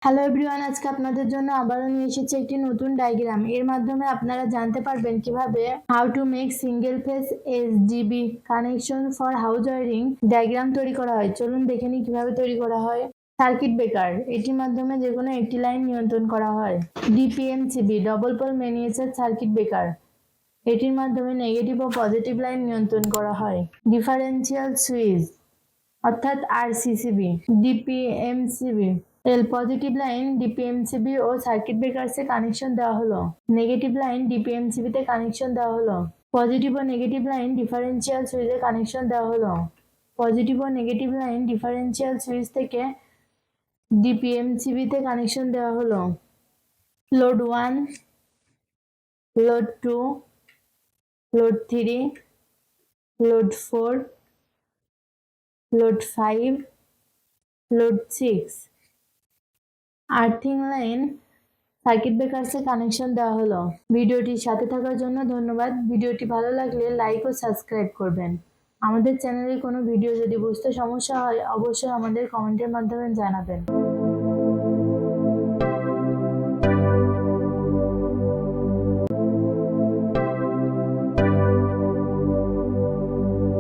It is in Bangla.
হ্যালো এভরিওয়ান, আজকে আপনাদের জন্য আবারও নিয়ে এসেছি একটি নতুন ডায়াগ্রাম। এর মাধ্যমে আপনারা জানতে পারবেন কিভাবে how to make single phase SDB connection for house wiring diagram তৈরি করা হয়। চলুন দেখে নিই কিভাবে তৈরি করা হয়। সার্কিট ব্রেকার, এটির মাধ্যমে যে কোনো একটি লাইন নিয়ন্ত্রণ করা হয়। DPMCB double pole miniature circuit breaker, এটির মাধ্যমে নেগেটিভ ও পজিটিভ লাইন নিয়ন্ত্রণ করা হয়। ডিফারেন্সিয়াল সুইচ অর্থাৎ আরসিসিবি, ডিপিএমসিবি এল পজিটিভ লাইন ডিপিএমসিবি ও সার্কিট ব্রেকারসে কানেকশন দেওয়া হলো। নেগেটিভ লাইন ডিপিএমসিবি তে কানেকশন দেওয়া হলো। পজিটিভ ও নেগেটিভ লাইন ডিফারেন্সিয়াল সুইচে কানেকশন দেওয়া হলো। পজিটিভ ও নেগেটিভ লাইন ডিফারেন্সিয়াল সুইচ থেকে ডিপিএমসিবি তে কানেকশন দেওয়া হলো। Load 1, load 2, load 3, load 4, load 5, load 6 earthing line circuit ব্রেকারসে কানেকশন দেওয়া হলো। ভিডিওটির সাথে থাকার জন্য ধন্যবাদ। ভিডিওটি ভালো লাগলে লাইক ও সাবস্ক্রাইব করবেন। আমাদের চ্যানেলে কোনো ভিডিও যদি বুঝতে সমস্যা হয় অবশ্যই আমাদের কমেন্টের মাধ্যমে জানাবেন।